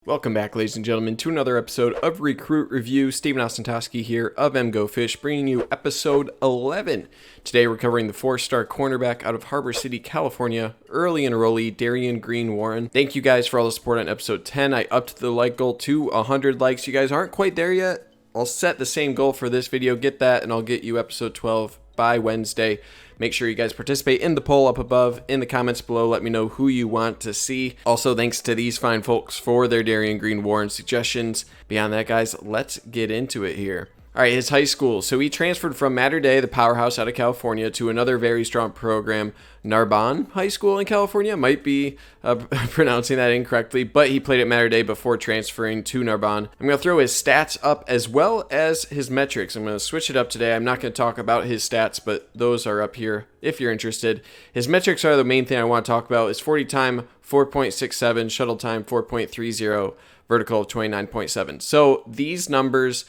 Welcome back, ladies and gentlemen, to another episode of Recruit Review. Steven Ostentowski here of MGoFish, bringing you episode 11. Today we're covering the 4-star cornerback out of Harbor City, California, early enrollee Darion Green-Warren. Thank you guys for all the support on episode 10. I upped the like goal to 100 likes. You guys aren't quite there yet. I'll set the same goal for this video. Get that, and I'll get you episode 12 by Wednesday. Make sure you guys participate in the poll up above, in the comments below. Let me know who you want to see. Also, thanks to these fine folks for their Darion Green-Warren suggestions. Beyond that, guys, let's get into it here. All right, his high school. So he transferred from Mater Dei, the powerhouse out of California, to another very strong program, Narbonne High School in California. Might be pronouncing that incorrectly, but he played at Mater Dei before transferring to Narbonne. I'm going to throw his stats up as well as his metrics. I'm going to switch it up today. I'm not going to talk about his stats, but those are up here if you're interested. His metrics are the main thing I want to talk about. His 40 time, 4.67, shuttle time, 4.30, vertical of 29.7. So these numbers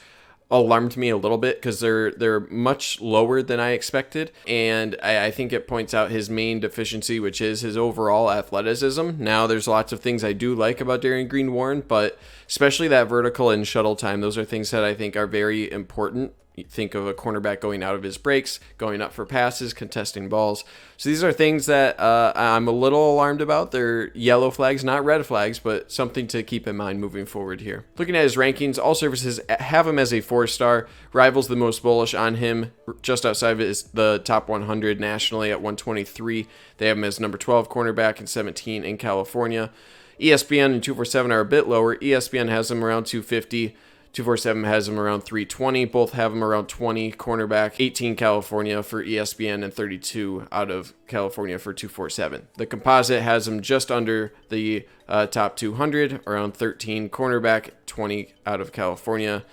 alarmed me a little bit because they're much lower than I expected, and I think it points out his main deficiency, which is his overall athleticism. Now, there's lots of things I do like about Darion Green-Warren, but especially that vertical and shuttle time, those are things that I think are very important. You think of a cornerback going out of his breaks, going up for passes, contesting balls. So these are things that I'm a little alarmed about. They're yellow flags, not red flags, but something to keep in mind moving forward here. Looking at his rankings, all services have him as a 4-star. Rivals the most bullish on him. Just outside of it is the top 100 nationally at 123. They have him as number 12 cornerback and 17 in California. ESPN and 247 are a bit lower. ESPN has him around 250. 247 has him around 320. Both have him around 20 cornerback, 18 California for ESPN and 32 out of California for 247. The composite has him just under the top 200, around 13 cornerback, 20 out of California.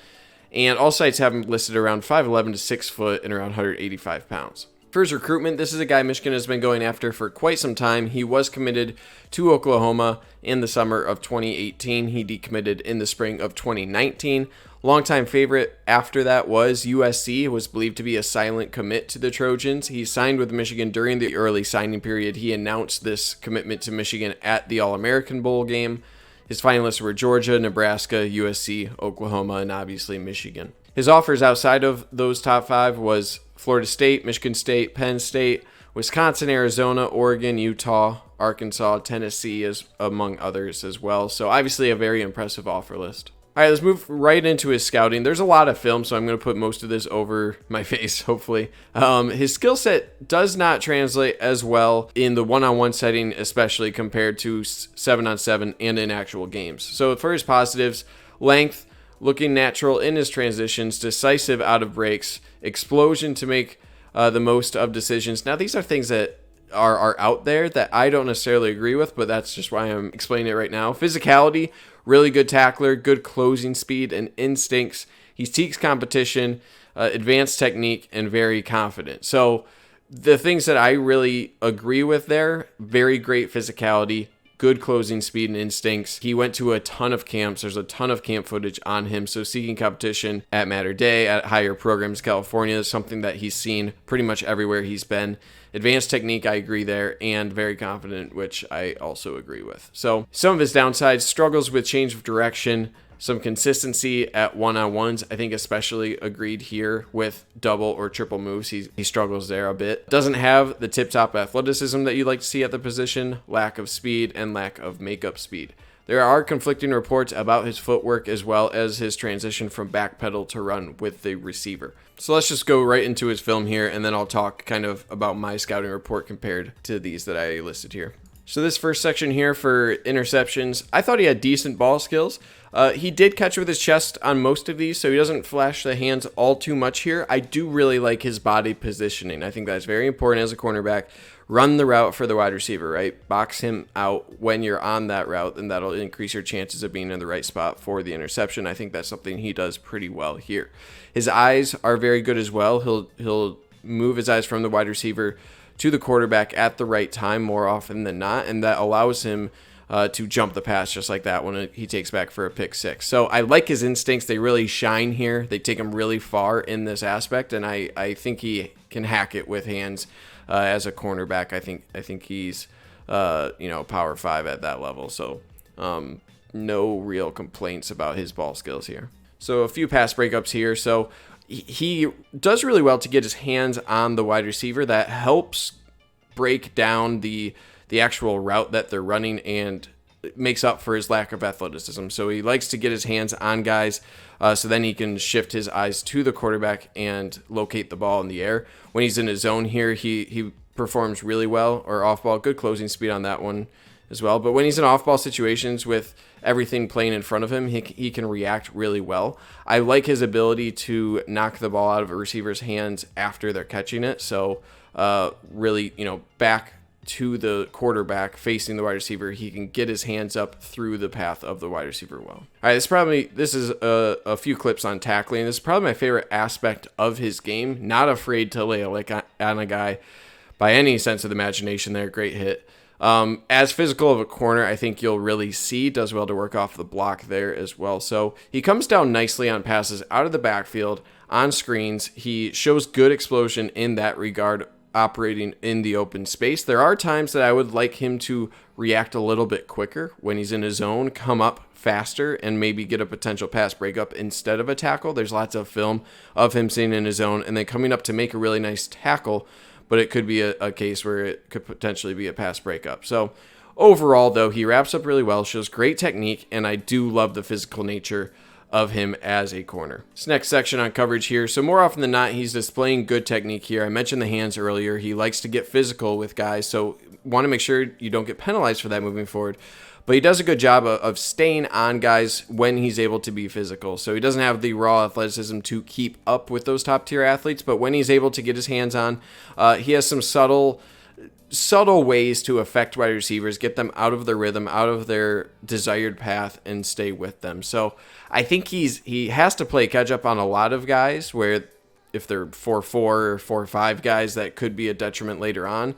And all sites have him listed around 5'11 to 6 foot and around 185 pounds. For his recruitment, this is a guy Michigan has been going after for quite some time. He was committed to Oklahoma in the summer of 2018. He decommitted in the spring of 2019. Longtime favorite after that was USC. It was believed to be a silent commit to the Trojans. He signed with Michigan during the early signing period. He announced this commitment to Michigan at the All-American Bowl game. His finalists were Georgia, Nebraska, USC, Oklahoma, and obviously Michigan. His offers outside of those top 5 was Florida State, Michigan State, Penn State, Wisconsin, Arizona, Oregon, Utah, Arkansas, Tennessee, as among others as well. So obviously a very impressive offer list. All right, let's move right into his scouting. There's a lot of film, so I'm going to put most of this over my face, hopefully. His skill set does not translate as well in the one-on-one setting, especially compared to 7-on-7 and in actual games. So for his positives, length, looking natural in his transitions, decisive out of breaks, explosion to make the most of decisions. Now, these are things that are out there that I don't necessarily agree with, but that's just why I'm explaining it right now. Physicality, really good tackler, good closing speed and instincts. He seeks competition, advanced technique, and very confident. So the things that I really agree with there, very great physicality, good closing speed and instincts. He went to a ton of camps. There's a ton of camp footage on him. So seeking competition at Mater Dei, at higher programs, California, is something that he's seen pretty much everywhere he's been. Advanced technique, I agree there, and very confident, which I also agree with. So some of his downsides, struggles with change of direction, some consistency at one-on-ones. I think especially agreed here with double or triple moves. He struggles there a bit. Doesn't have the tip-top athleticism that you like to see at the position, lack of speed, and lack of makeup speed. There are conflicting reports about his footwork as well as his transition from back pedal to run with the receiver. So let's just go right into his film here, and then I'll talk kind of about my scouting report compared to these that I listed here. So this first section here for interceptions, I thought he had decent ball skills. He did catch with his chest on most of these, so he doesn't flash the hands all too much here. I do really like his body positioning. I think that's very important as a cornerback. Run the route for the wide receiver, right? Box him out when you're on that route, and that'll increase your chances of being in the right spot for the interception. I think that's something he does pretty well here. His eyes are very good as well. He'll move his eyes from the wide receiver to the quarterback at the right time more often than not, and that allows him to jump the pass just like that when he takes back for a pick six. So I like his instincts. They really shine here. They take him really far in this aspect, and I think he can hack it with hands as a cornerback. I think he's power 5 at that level. So no real complaints about his ball skills here. So a few pass breakups here. So he does really well to get his hands on the wide receiver. That helps break down the actual route that they're running and makes up for his lack of athleticism. So he likes to get his hands on guys so then he can shift his eyes to the quarterback and locate the ball in the air. When he's in his zone here, he performs really well, or off ball, good closing speed on that one as well. But when he's in off ball situations with everything playing in front of him, he can react really well. I like his ability to knock the ball out of a receiver's hands after they're catching it. So really, back to the quarterback facing the wide receiver, he can get his hands up through the path of the wide receiver well. All right, this is a few clips on tackling. This is probably my favorite aspect of his game. Not afraid to lay a lick on a guy by any sense of the imagination there. Great hit. As physical of a corner, I think you'll really see, does well to work off the block there as well. So he comes down nicely on passes out of the backfield, on screens. He shows good explosion in that regard, operating in the open space. There are times that I would like him to react a little bit quicker when he's in his zone, come up faster, and maybe get a potential pass breakup instead of a tackle. There's lots of film of him sitting in his zone and then coming up to make a really nice tackle, but it could be a case where it could potentially be a pass breakup. So overall, though, he wraps up really well, shows great technique, and I do love the physical nature of him as a corner. This next section on coverage here. So more often than not, he's displaying good technique here. I mentioned the hands earlier. He likes to get physical with guys, so want to make sure you don't get penalized for that moving forward. But he does a good job of staying on guys when he's able to be physical. So he doesn't have the raw athleticism to keep up with those top tier athletes, but when he's able to get his hands on, he has some subtle ways to affect wide receivers, get them out of their rhythm, out of their desired path, and stay with them. So I think he has to play catch up on a lot of guys where if they're 4-4 or 4-5 guys, that could be a detriment later on.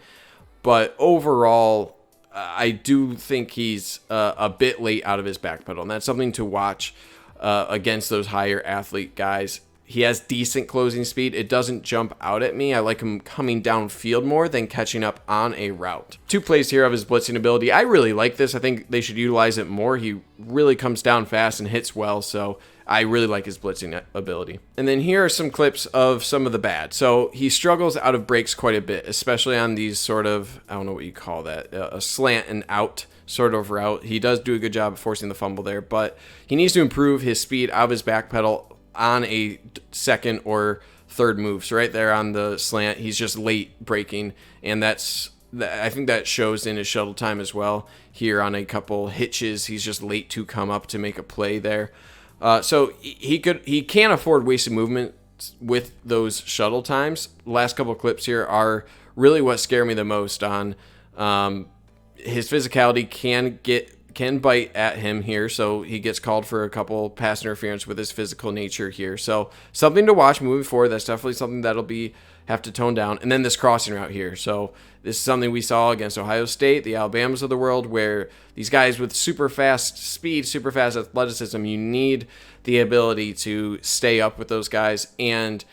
But overall, I do think he's a bit late out of his back pedal, and that's something to watch against those higher athlete guys. He has decent closing speed. It doesn't jump out at me. I like him coming downfield more than catching up on a route. 2 plays here of his blitzing ability. I really like this. I think they should utilize it more. He really comes down fast and hits well, so I really like his blitzing ability. And then here are some clips of some of the bad. So he struggles out of breaks quite a bit, especially on these sort of, I don't know what you call that, a slant and out sort of route. He does do a good job of forcing the fumble there, but he needs to improve his speed out of his back pedal on a second or third move. So right there on the slant, he's just late breaking, and I think that shows in his shuttle time as well. Here on a couple hitches, he's just late to come up to make a play there. So he can't afford wasted movement with those shuttle times. Last couple clips here are really what scare me the most on his physicality can bite at him here, so he gets called for a couple pass interference with his physical nature here. So something to watch moving forward. That's definitely something that'll have to tone down. And then this crossing route here. So this is something we saw against Ohio State, the Alabamas of the world, where these guys with super fast speed, super fast athleticism, you need the ability to stay up with those guys, and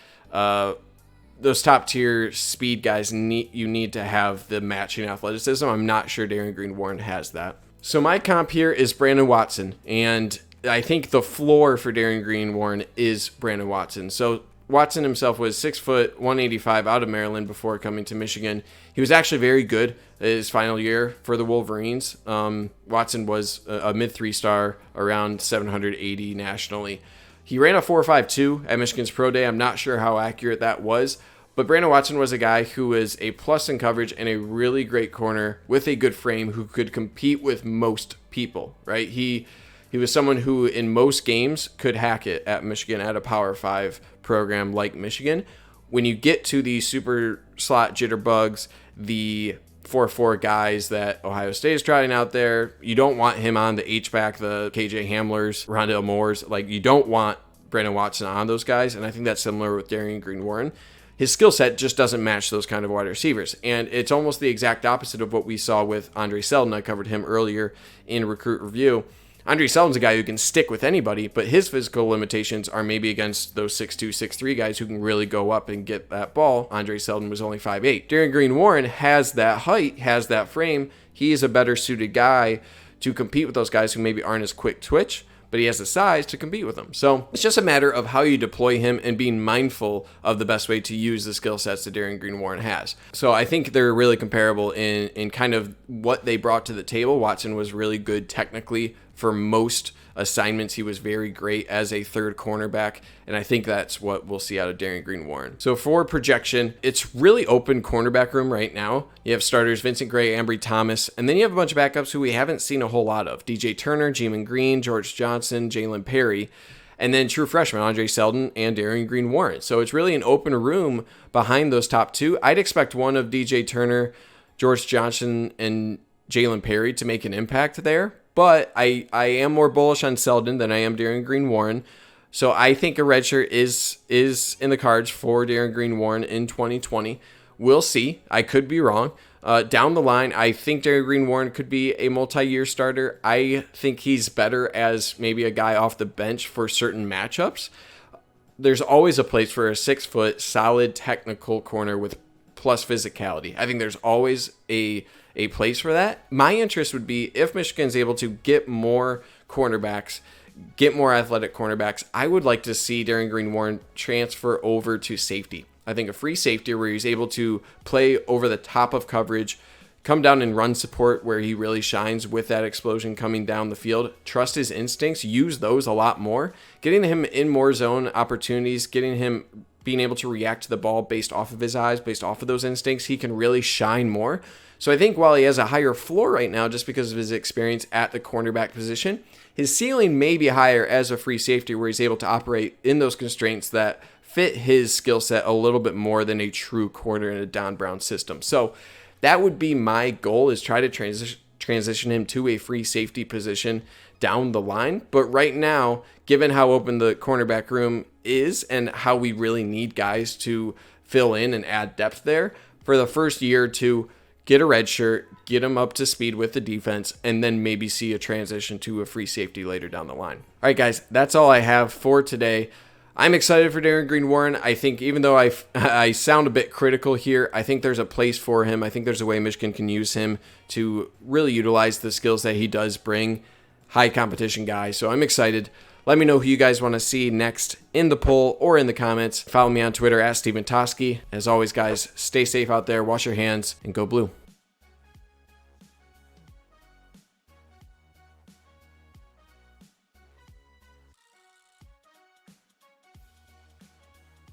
those top tier speed guys you need to have the matching athleticism. I'm not sure Darion Green-Warren has that. So my comp here is Brandon Watson, and I think the floor for Darion Green-Warren is Brandon Watson. So Watson himself was 6 foot, 185 out of Maryland before coming to Michigan. He was actually very good his final year for the Wolverines. Watson was a mid 3-star, around 780 nationally. He ran a 4.52 at Michigan's Pro Day. I'm not sure how accurate that was, but Brandon Watson was a guy who was a plus in coverage and a really great corner with a good frame who could compete with most people, right? He was someone who in most games could hack it at Michigan at a Power 5 program like Michigan. When you get to the super slot jitterbugs, the 4-4 guys that Ohio State is trotting out there, you don't want him on the H-back, the KJ Hamlers, Rondale Moores. Like, you don't want Brandon Watson on those guys, and I think that's similar with Darion Green-Warren. His skill set just doesn't match those kind of wide receivers. And it's almost the exact opposite of what we saw with Andre Selden. I covered him earlier in Recruit Review. Andre Selden's a guy who can stick with anybody, but his physical limitations are maybe against those 6'2", 6'3" guys who can really go up and get that ball. Andre Selden was only 5'8". Darion Green-Warren has that height, has that frame. He is a better suited guy to compete with those guys who maybe aren't as quick twitch, but he has the size to compete with them. So it's just a matter of how you deploy him and being mindful of the best way to use the skill sets that Darion Green-Warren has. So I think they're really comparable in kind of what they brought to the table. Watson was really good technically for most assignments. He was very great as a third cornerback, and I think that's what we'll see out of Darion Green-Warren. So for projection, it's really open cornerback room right now. You have starters Vincent Gray, Ambry Thomas, and then you have a bunch of backups who we haven't seen a whole lot of. DJ Turner, Jamin Green, George Johnson, Jalen Perry, and then true freshmen Andre Selden and Darion Green-Warren. So it's really an open room behind those top two. I'd expect one of DJ Turner, George Johnson, and Jalen Perry to make an impact there. But I am more bullish on Selden than I am Darion Green-Warren. So I think a redshirt is in the cards for Darion Green-Warren in 2020. We'll see. I could be wrong. Down the line, I think Darion Green-Warren could be a multi-year starter. I think he's better as maybe a guy off the bench for certain matchups. There's always a place for a 6-foot, solid technical corner with plus physicality. I think there's always a place for that. My interest would be if Michigan's able to get more cornerbacks, get more athletic cornerbacks, I would like to see Darion Green-Warren transfer over to safety. I think a free safety where he's able to play over the top of coverage, come down and run support where he really shines with that explosion coming down the field. Trust his instincts, use those a lot more. Getting him in more zone opportunities, getting him being able to react to the ball based off of his eyes, based off of those instincts, he can really shine more. So I think while he has a higher floor right now just because of his experience at the cornerback position, his ceiling may be higher as a free safety where he's able to operate in those constraints that fit his skill set a little bit more than a true corner in a Don Brown system. So that would be my goal, is try to transition him to a free safety position down the line. But right now, given how open the cornerback room is and how we really need guys to fill in and add depth there, for the first year or two, get a red shirt, get him up to speed with the defense, and then maybe see a transition to a free safety later down the line. All right, guys, that's all I have for today. I'm excited for Darion Green-Warren. I think even though I sound a bit critical here, I think there's a place for him. I think there's a way Michigan can use him to really utilize the skills that he does bring. High competition guy. So I'm excited. Let me know who you guys want to see next in the poll or in the comments. Follow me on Twitter at Steven Toski. As always, guys, stay safe out there, wash your hands, and go blue.